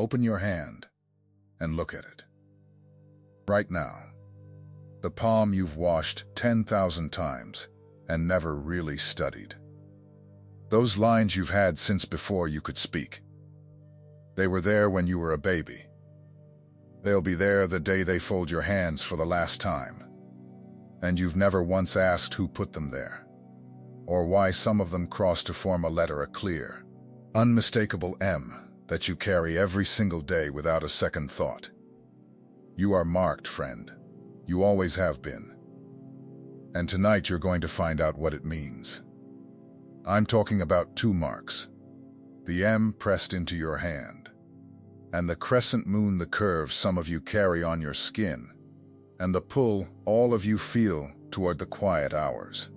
Open your hand and look at it. Right now. The palm you've washed 10,000 times and never really studied. Those lines you've had since before you could speak. They were there when you were a baby. They'll be there the day they fold your hands for the last time. And you've never once asked who put them there, or why some of them cross to form a letter, a clear, unmistakable M that you carry every single day without a second thought. You are marked, friend. You always have been. And tonight you're going to find out what it means. I'm talking about two marks. The M pressed into your hand, and the crescent moon, the curve some of you carry on your skin, and the pull all of you feel toward the quiet hours.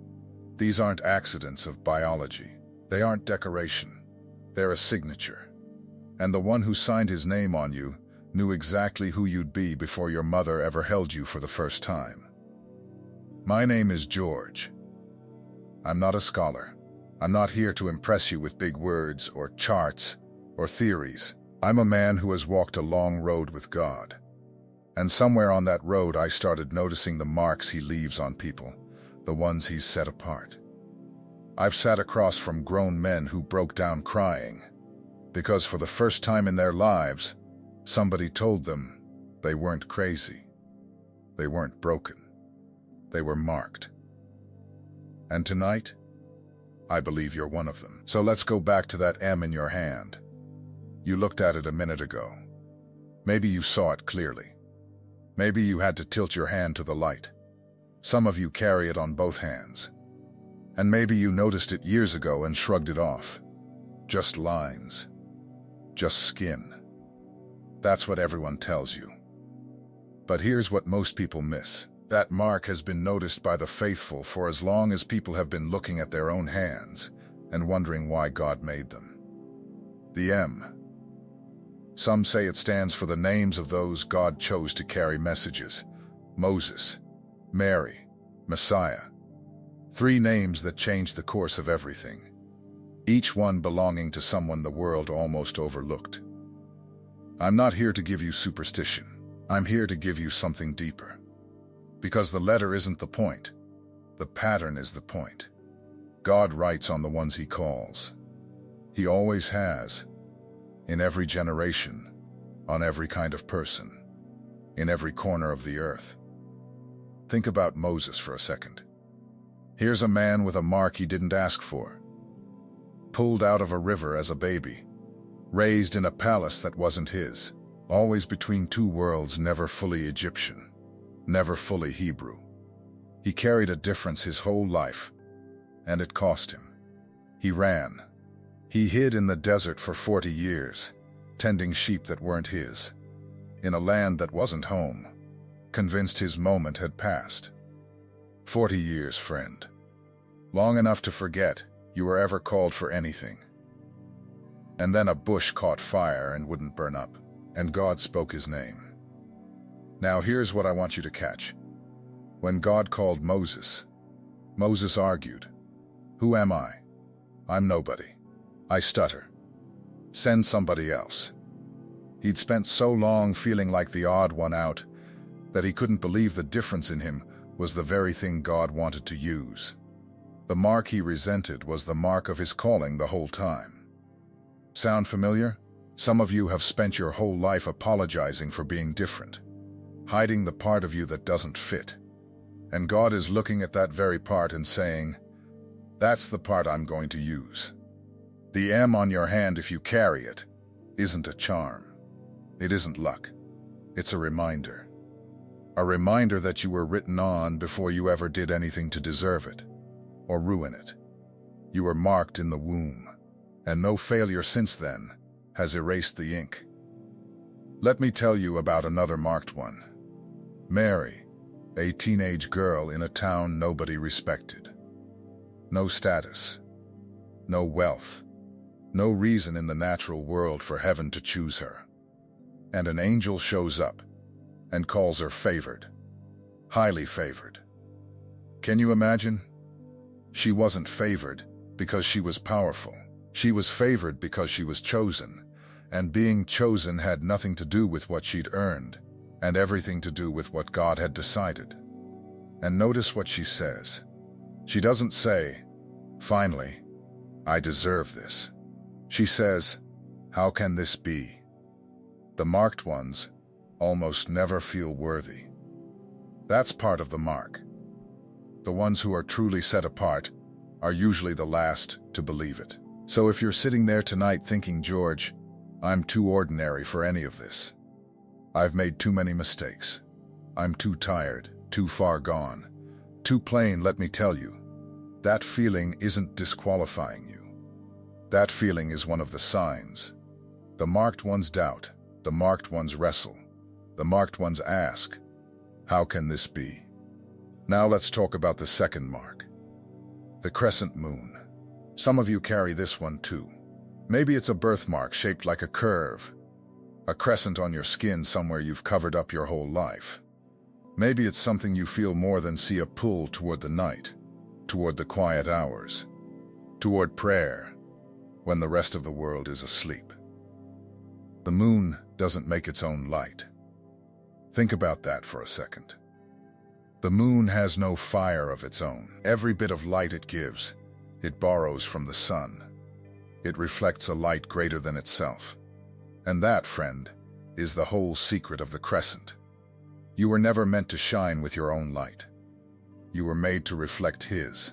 These aren't accidents of biology. They aren't decoration. They're a signature. And the one who signed his name on you knew exactly who you'd be before your mother ever held you for the first time. My name is George. I'm not a scholar. I'm not here to impress you with big words or charts or theories. I'm a man who has walked a long road with God. And somewhere on that road I started noticing the marks he leaves on people, the ones he's set apart. I've sat across from grown men who broke down crying, because for the first time in their lives, somebody told them they weren't crazy. They weren't broken. They were marked. And tonight, I believe you're one of them. So let's go back to that M in your hand. You looked at it a minute ago. Maybe you saw it clearly. Maybe you had to tilt your hand to the light. Some of you carry it on both hands. And maybe you noticed it years ago and shrugged it off. Just lines. Just skin. That's what everyone tells you. But here's what most people miss. That mark has been noticed by the faithful for as long as people have been looking at their own hands and wondering why God made them. The M. Some say it stands for the names of those God chose to carry messages. Moses, Mary, Messiah. 3 names that changed the course of everything. Each one belonging to someone the world almost overlooked. I'm not here to give you superstition. I'm here to give you something deeper. Because the letter isn't the point. The pattern is the point. God writes on the ones he calls. He always has. In every generation, on every kind of person, in every corner of the earth. Think about Moses for a second. Here's a man with a mark he didn't ask for. Pulled out of a river as a baby. Raised in a palace that wasn't his. Always between two worlds, never fully Egyptian. Never fully Hebrew. He carried a difference his whole life, and it cost him. He ran. He hid in the desert for 40 years, tending sheep that weren't his, in a land that wasn't home, convinced his moment had passed. 40 years, friend. Long enough to forget you were ever called for anything. And then a bush caught fire and wouldn't burn up, and God spoke his name. Now here's what I want you to catch. When God called Moses, Moses argued, "Who am I? I'm nobody. I stutter. Send somebody else." He'd spent so long feeling like the odd one out that he couldn't believe the difference in him was the very thing God wanted to use. The mark he resented was the mark of his calling the whole time. Sound familiar? Some of you have spent your whole life apologizing for being different, hiding the part of you that doesn't fit. And God is looking at that very part and saying, "That's the part I'm going to use." The M on your hand, if you carry it, isn't a charm. It isn't luck. It's a reminder. A reminder that you were written on before you ever did anything to deserve it, or ruin it. You were marked in the womb, and no failure since then has erased the ink. Let me tell you about another marked one. Mary, a teenage girl in a town nobody respected. No status, no wealth, no reason in the natural world for heaven to choose her. And an angel shows up and calls her favored, highly favored. Can you imagine? She wasn't favored because she was powerful. She was favored because she was chosen, And being chosen had nothing to do with what she'd earned, and everything to do with what God had decided. And notice what she says. She doesn't say, "Finally, I deserve this." She says, "How can this be?" The marked ones almost never feel worthy. That's part of the mark. The ones who are truly set apart are usually the last to believe it. So if you're sitting there tonight thinking, "George, I'm too ordinary for any of this. I've made too many mistakes. I'm too tired, too far gone, too plain," let me tell you, that feeling isn't disqualifying you. That feeling is one of the signs. The marked ones doubt. The marked ones wrestle. The marked ones ask, "How can this be?" Now let's talk about the second mark. The crescent moon. Some of you carry this one too. Maybe it's a birthmark shaped like a curve, a crescent on your skin somewhere you've covered up your whole life. Maybe it's something you feel more than see, a pull toward the night, toward the quiet hours, toward prayer, when the rest of the world is asleep. The moon doesn't make its own light. Think about that for a second. The moon has no fire of its own. Every bit of light it gives, it borrows from the sun. It reflects a light greater than itself. And that, friend, is the whole secret of the crescent. You were never meant to shine with your own light. You were made to reflect His.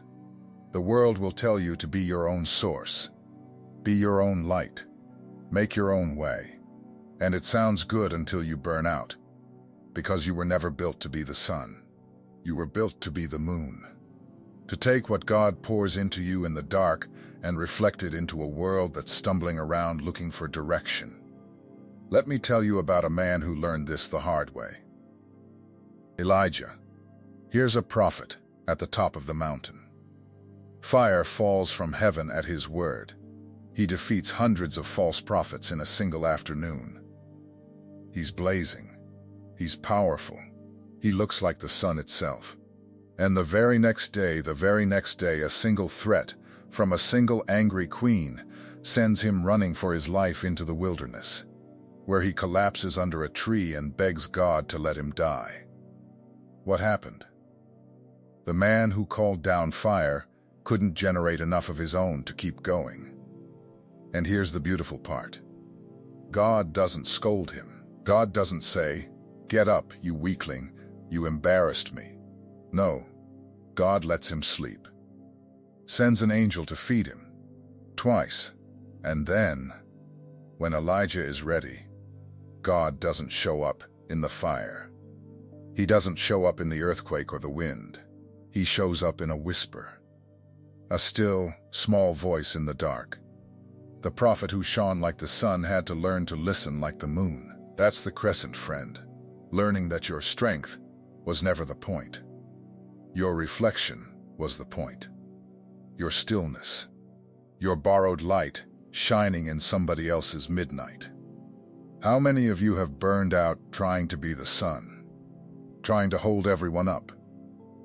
The world will tell you to be your own source. Be your own light. Make your own way. And it sounds good until you burn out, because you were never built to be the sun. You were built to be the moon. To take what God pours into you in the dark and reflect it into a world that's stumbling around looking for direction. Let me tell you about a man who learned this the hard way. Elijah. Here's a prophet at the top of the mountain. Fire falls from heaven at his word. He defeats hundreds of false prophets in a single afternoon. He's blazing. He's powerful. He looks like the sun itself. And the very next day, a single threat from a single angry queen sends him running for his life into the wilderness, where he collapses under a tree and begs God to let him die. What happened? The man who called down fire couldn't generate enough of his own to keep going. And here's the beautiful part. God doesn't scold him. God doesn't say, "Get up, you weakling, you embarrassed me." No, God lets him sleep. Sends an angel to feed him. Twice. And then, when Elijah is ready, God doesn't show up in the fire. He doesn't show up in the earthquake or the wind. He shows up in a whisper. A still, small voice in the dark. The prophet who shone like the sun had to learn to listen like the moon. That's the crescent, friend. Learning that your strength was never the point. Your reflection was the point. Your stillness. Your borrowed light shining in somebody else's midnight. How many of you have burned out trying to be the sun? Trying to hold everyone up?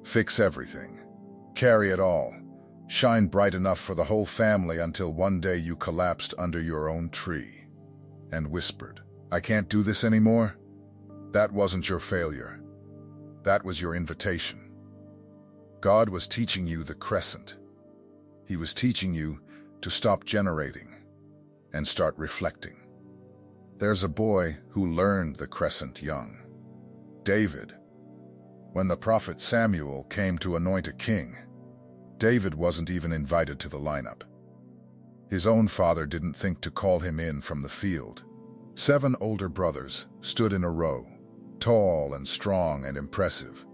Fix everything. Carry it all. Shine bright enough for the whole family until one day you collapsed under your own tree and whispered, "I can't do this anymore." That wasn't your failure. That was your invitation. God was teaching you the crescent. He was teaching you to stop generating and start reflecting. There's a boy who learned the crescent young. David. When the prophet Samuel came to anoint a king, David wasn't even invited to the lineup. His own father didn't think to call him in from the field. 7 older brothers stood in a row, tall and strong and impressive.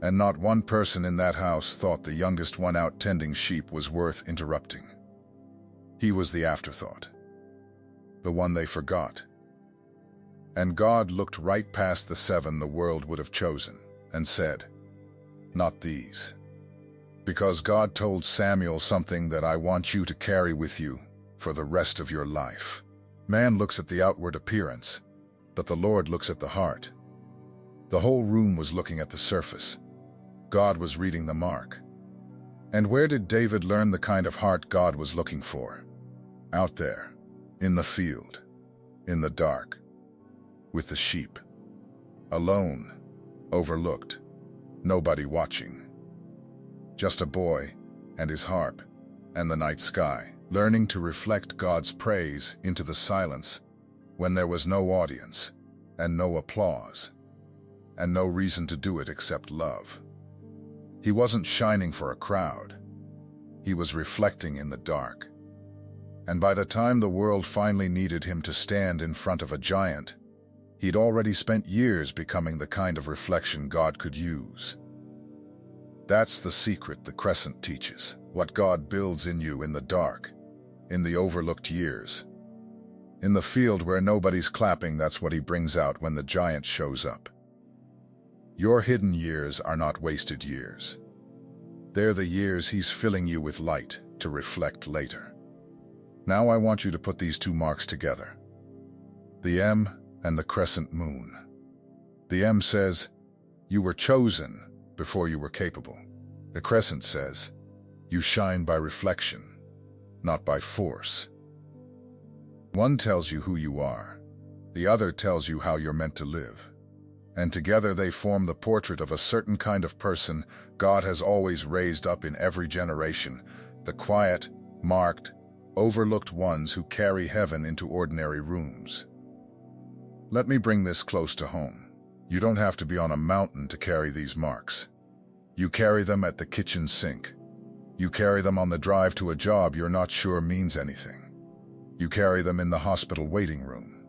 And not one person in that house thought the youngest one out tending sheep was worth interrupting. He was the afterthought, the one they forgot. And God looked right past the 7 the world would have chosen and said, "Not these." Because God told Samuel something that I want you to carry with you for the rest of your life. Man looks at the outward appearance, but the Lord looks at the heart. The whole room was looking at the surface. God was reading the mark. And where did David learn the kind of heart God was looking for? Out there, in the field. in the dark, with the sheep, alone, overlooked, nobody watching. Just a boy and his harp and the night sky, learning to reflect God's praise into the silence when there was no audience and no applause and no reason to do it except love. He wasn't shining for a crowd. He was reflecting in the dark. And by the time the world finally needed him to stand in front of a giant, he'd already spent years becoming the kind of reflection God could use. That's the secret the Crescent teaches, what God builds in you in the dark, in the overlooked years. In the field where nobody's clapping, that's what he brings out when the giant shows up. Your hidden years are not wasted years. They're the years he's filling you with light to reflect later. Now I want you to put these two marks together. The M and the crescent moon. The M says, you were chosen before you were capable. The crescent says, you shine by reflection, not by force. One tells you who you are. The other tells you how you're meant to live. And together they form the portrait of a certain kind of person God has always raised up in every generation, the quiet, marked, overlooked ones who carry heaven into ordinary rooms. Let me bring this close to home. You don't have to be on a mountain to carry these marks. You carry them at the kitchen sink. You carry them on the drive to a job you're not sure means anything. You carry them in the hospital waiting room,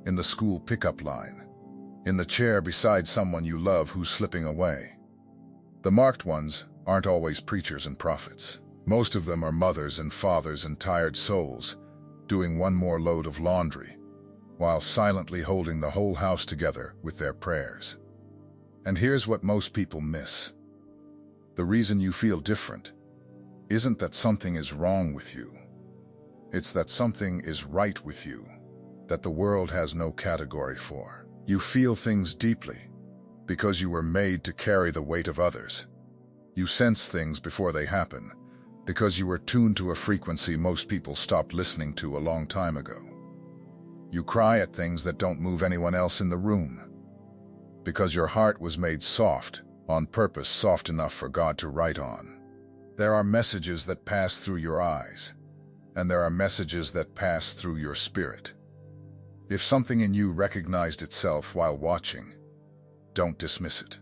in the school pickup line, in the chair beside someone you love who's slipping away. The marked ones aren't always preachers and prophets. Most of them are mothers and fathers and tired souls, doing one more load of laundry, while silently holding the whole house together with their prayers. And here's what most people miss. The reason you feel different isn't that something is wrong with you. It's that something is right with you, that the world has no category for. You feel things deeply because you were made to carry the weight of others. You sense things before they happen because you were tuned to a frequency most people stopped listening to a long time ago. You cry at things that don't move anyone else in the room because your heart was made soft, on purpose soft enough for God to write on. There are messages that pass through your eyes, and there are messages that pass through your spirit. If something in you recognized itself while watching, don't dismiss it.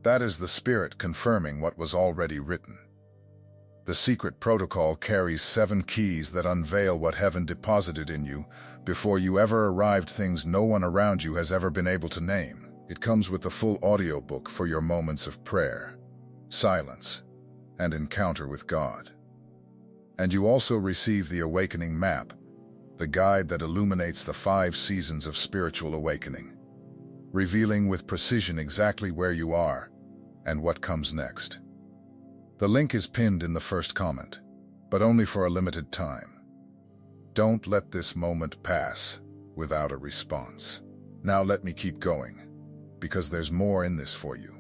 That is the Spirit confirming what was already written. The secret protocol carries 7 keys that unveil what heaven deposited in you before you ever arrived, things no one around you has ever been able to name. It comes with the full audiobook for your moments of prayer, silence, and encounter with God. And you also receive the Awakening Map, the guide that illuminates the 5 seasons of spiritual awakening, revealing with precision exactly where you are and what comes next. The link is pinned in the first comment, but only for a limited time. Don't let this moment pass without a response. Now let me keep going, because there's more in this for you.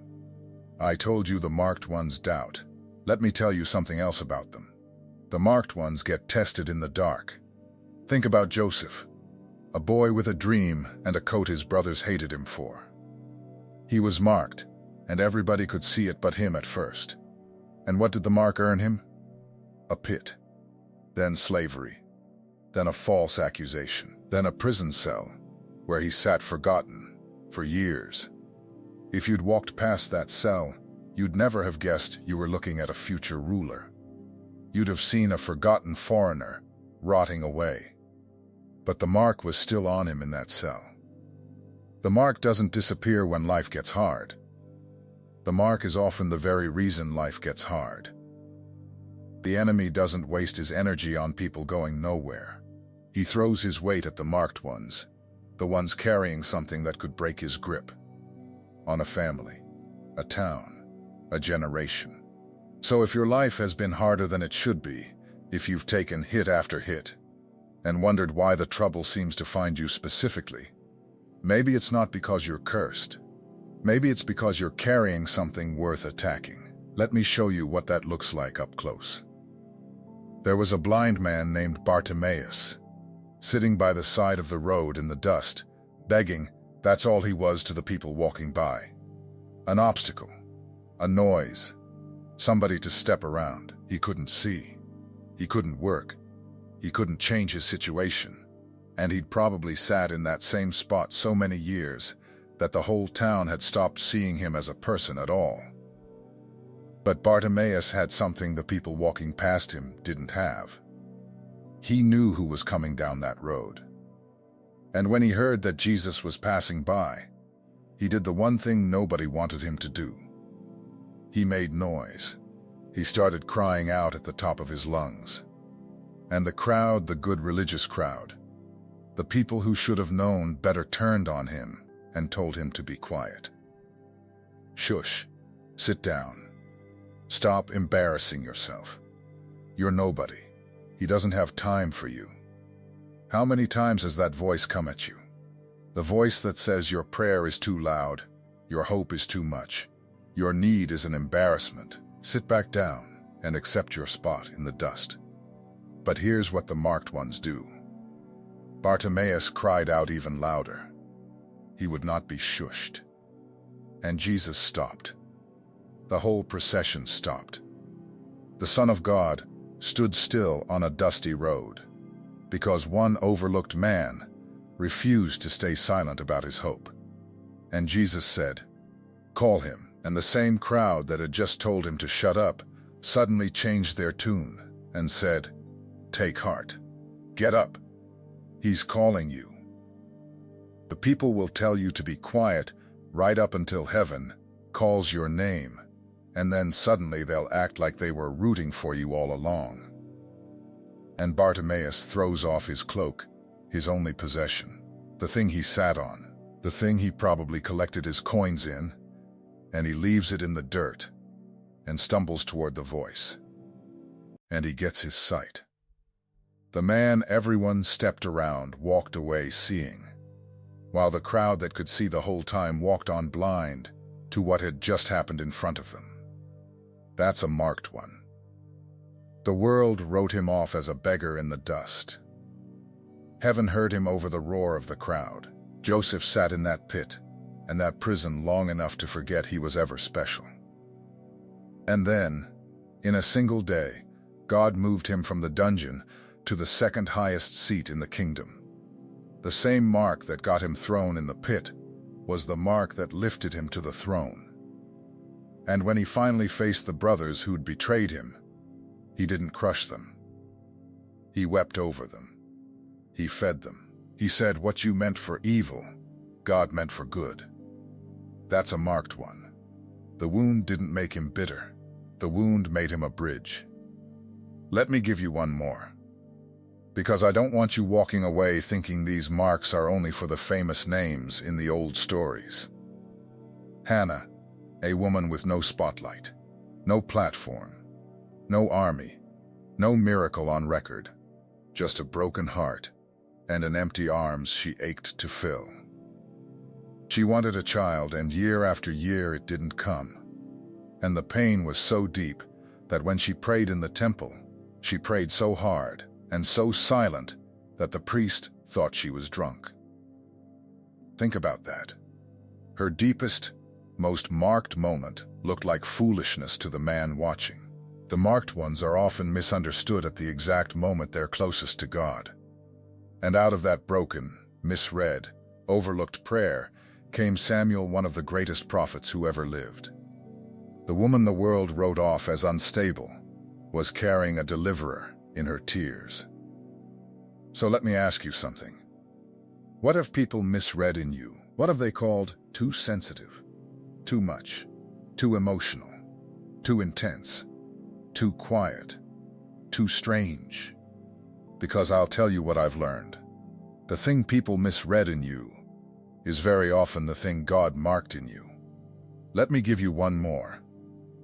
I told you the marked ones doubt. Let me tell you something else about them. The marked ones get tested in the dark. Think about Joseph, a boy with a dream and a coat his brothers hated him for. He was marked, and everybody could see it but him at first. And what did the mark earn him? A pit, then slavery, then a false accusation, then a prison cell, where he sat forgotten for years. If you'd walked past that cell, you'd never have guessed you were looking at a future ruler. You'd have seen a forgotten foreigner rotting away. But the mark was still on him in that cell. The mark doesn't disappear when life gets hard. The mark is often the very reason life gets hard. The enemy doesn't waste his energy on people going nowhere. He throws his weight at the marked ones, the ones carrying something that could break his grip. On a family, a town, a generation. So if your life has been harder than it should be, if you've taken hit after hit, and wondered why the trouble seems to find you specifically, maybe it's not because you're cursed. Maybe it's because you're carrying something worth attacking. Let me show you what that looks like up close. There was a blind man named Bartimaeus, sitting by the side of the road in the dust, begging. That's all he was to the people walking by. An obstacle, a noise, somebody to step around. He couldn't see, he couldn't work, he couldn't change his situation, and he'd probably sat in that same spot so many years that the whole town had stopped seeing him as a person at all. But Bartimaeus had something the people walking past him didn't have. He knew who was coming down that road. And when he heard that Jesus was passing by, he did the one thing nobody wanted him to do. He made noise. He started crying out at the top of his lungs. And the crowd, the good religious crowd, the people who should have known better, turned on him and told him to be quiet. Shush, sit down. Stop embarrassing yourself. You're nobody. He doesn't have time for you. How many times has that voice come at you? The voice that says your prayer is too loud, your hope is too much, your need is an embarrassment. Sit back down and accept your spot in the dust. But here's what the marked ones do. Bartimaeus cried out even louder. He would not be shushed. And Jesus stopped. The whole procession stopped. The Son of God stood still on a dusty road, because one overlooked man refused to stay silent about his hope. And Jesus said, "Call him." And the same crowd that had just told him to shut up suddenly changed their tune and said, "Take heart. Get up. He's calling you." The people will tell you to be quiet right up until heaven calls your name, and then suddenly they'll act like they were rooting for you all along. And Bartimaeus throws off his cloak, his only possession, the thing he sat on, the thing he probably collected his coins in, and he leaves it in the dirt and stumbles toward the voice. And he gets his sight. The man everyone stepped around walked away seeing, while the crowd that could see the whole time walked on blind to what had just happened in front of them. That's a marked one. The world wrote him off as a beggar in the dust. Heaven heard him over the roar of the crowd. Joseph sat in that pit and that prison long enough to forget he was ever special. And then, in a single day, God moved him from the dungeon to the second highest seat in the kingdom. The same mark that got him thrown in the pit was the mark that lifted him to the throne. And when he finally faced the brothers who'd betrayed him, he didn't crush them. He wept over them. He fed them. He said, "What you meant for evil, God meant for good." That's a marked one. The wound didn't make him bitter. The wound made him a bridge. Let me give you one more, because I don't want you walking away thinking these marks are only for the famous names in the old stories. Hannah, a woman with no spotlight, no platform, no army, no miracle on record, just a broken heart and an empty arms she ached to fill. She wanted a child, and year after year it didn't come. And the pain was so deep that when she prayed in the temple, she prayed so hard and so silent that the priest thought she was drunk. Think about that. Her deepest, most marked moment looked like foolishness to the man watching. The marked ones are often misunderstood at the exact moment they're closest to God. And out of that broken, misread, overlooked prayer came Samuel, one of the greatest prophets who ever lived. The woman the world wrote off as unstable was carrying a deliverer in her tears. So let me ask you something. What have people misread in you? What have they called too sensitive, too much, too emotional, too intense, too quiet, too strange? Because I'll tell you what I've learned. The thing people misread in you is very often the thing God marked in you. Let me give you one more,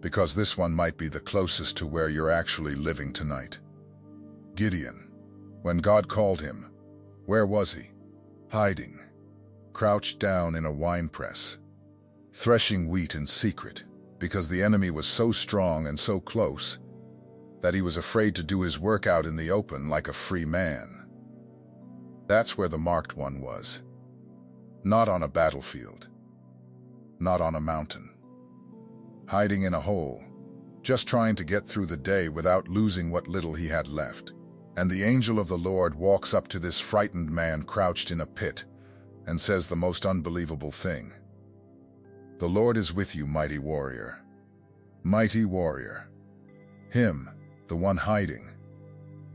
because this one might be the closest to where you're actually living tonight. Gideon, when God called him, where was he? Hiding, crouched down in a winepress, threshing wheat in secret, because the enemy was so strong and so close that he was afraid to do his work out in the open like a free man. That's where the marked one was. Not on a battlefield. Not on a mountain. Hiding in a hole, just trying to get through the day without losing what little he had left. And the angel of the Lord walks up to this frightened man crouched in a pit and says the most unbelievable thing. "The Lord is with you, mighty warrior." Mighty warrior. Him, the one hiding,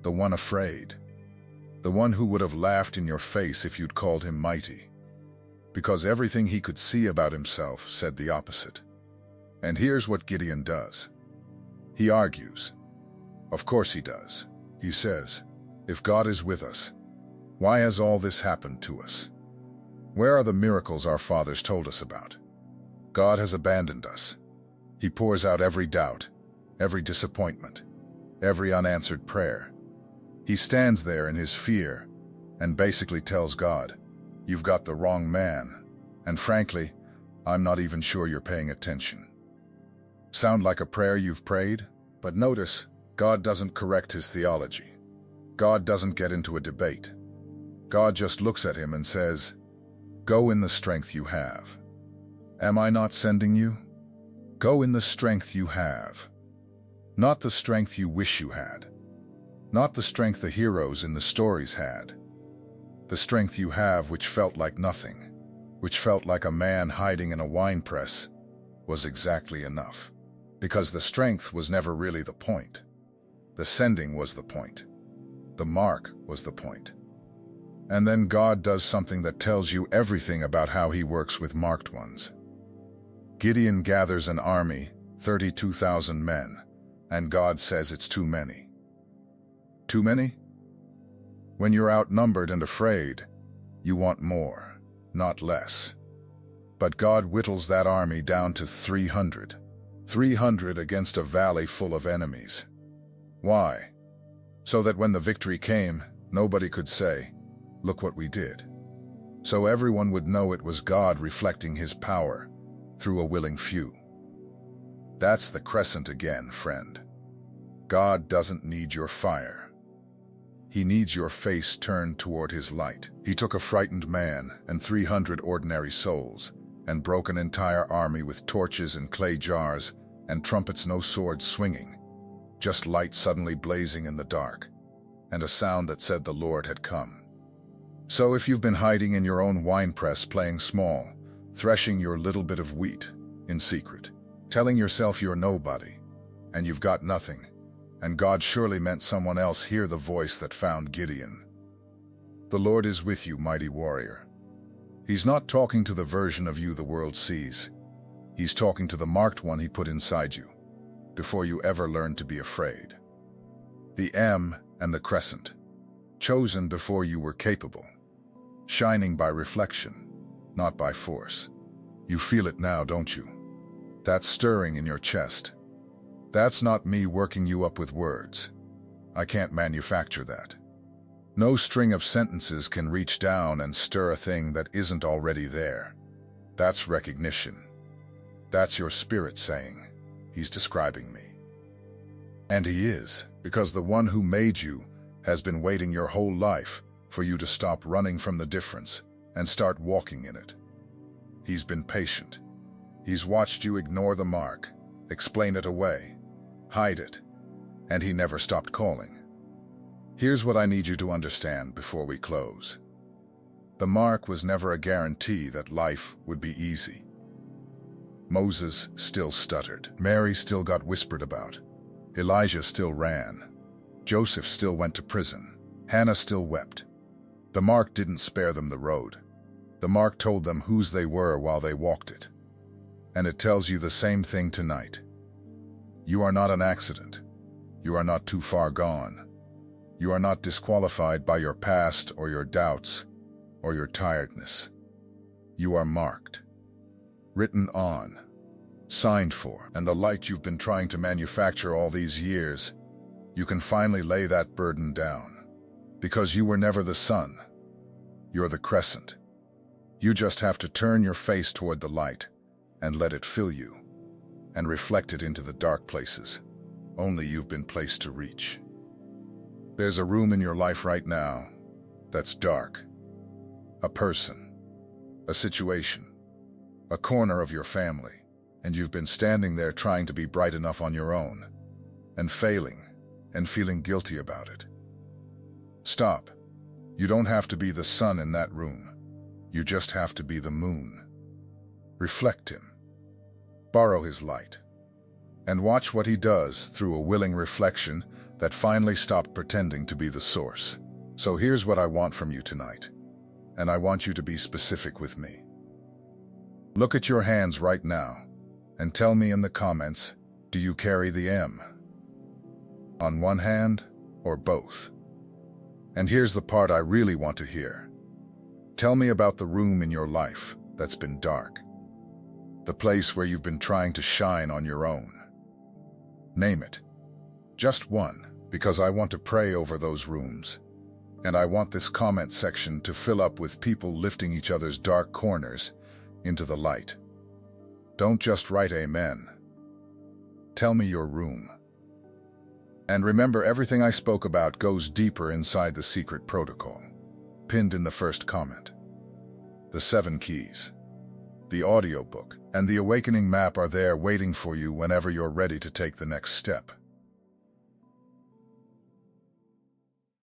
the one afraid, the one who would have laughed in your face if you'd called him mighty, because everything he could see about himself said the opposite. And here's what Gideon does. He argues. Of course he does. He says, if God is with us, why has all this happened to us? Where are the miracles our fathers told us about? God has abandoned us. He pours out every doubt, every disappointment, every unanswered prayer. He stands there in his fear and basically tells God, you've got the wrong man, and frankly, I'm not even sure you're paying attention. Sound like a prayer you've prayed? But notice, God doesn't correct his theology. God doesn't get into a debate. God just looks at him and says, go in the strength you have. Am I not sending you? Go in the strength you have. Not the strength you wish you had. Not the strength the heroes in the stories had. The strength you have which felt like nothing, which felt like a man hiding in a wine press, was exactly enough. Because the strength was never really the point. The sending was the point. The mark was the point. And then God does something that tells you everything about how he works with marked ones. Gideon gathers an army, 32,000 men, and God says it's too many. Too many? When you're outnumbered and afraid, you want more, not less. But God whittles that army down to 300. 300 against a valley full of enemies. Why? So that when the victory came, nobody could say, look what we did. So everyone would know it was God reflecting his power through a willing few. That's the crescent again, friend. God doesn't need your fire. He needs your face turned toward his light. He took a frightened man and 300 ordinary souls and broke an entire army with torches and clay jars and trumpets, no swords swinging, just light suddenly blazing in the dark, and a sound that said the Lord had come. So if you've been hiding in your own winepress playing small, threshing your little bit of wheat in secret, telling yourself you're nobody, and you've got nothing, and God surely meant someone else hear the voice that found Gideon. The Lord is with you, mighty warrior. He's not talking to the version of you the world sees. He's talking to the marked one he put inside you, before you ever learned to be afraid. The M and the crescent, chosen before you were capable, shining by reflection, not by force. You feel it now, don't you? That stirring in your chest. That's not me working you up with words. I can't manufacture that. No string of sentences can reach down and stir a thing that isn't already there. That's recognition. That's your spirit saying, he's describing me. And he is, because the one who made you has been waiting your whole life for you to stop running from the difference and start walking in it. He's been patient. He's watched you ignore the mark, explain it away, hide it, and he never stopped calling. Here's what I need you to understand before we close. The mark was never a guarantee that life would be easy. Moses still stuttered. Mary still got whispered about. Elijah still ran. Joseph still went to prison. Hannah still wept. The mark didn't spare them the road. The mark told them whose they were while they walked it. And it tells you the same thing tonight. You are not an accident. You are not too far gone. You are not disqualified by your past or your doubts or your tiredness. You are marked, written on, signed for, and the light you've been trying to manufacture all these years, you can finally lay that burden down. Because you were never the sun. You're the crescent. You just have to turn your face toward the light and let it fill you and reflect it into the dark places only you've been placed to reach. There's a room in your life right now that's dark. A person, a situation, a corner of your family, and you've been standing there trying to be bright enough on your own, and failing, and feeling guilty about it. Stop. You don't have to be the sun in that room. You just have to be the moon. Reflect him. Borrow his light. And watch what he does through a willing reflection that finally stopped pretending to be the source. So here's what I want from you tonight. And I want you to be specific with me. Look at your hands right now and tell me in the comments, do you carry the M? On one hand or both? And here's the part I really want to hear. Tell me about the room in your life that's been dark. The place where you've been trying to shine on your own. Name it. Just one, because I want to pray over those rooms. And I want this comment section to fill up with people lifting each other's dark corners into the light. Don't just write amen. Tell me your room. And remember, everything I spoke about goes deeper inside the secret protocol, pinned in the first comment. The 7 keys, the audiobook, and the awakening map are there waiting for you whenever you're ready to take the next step.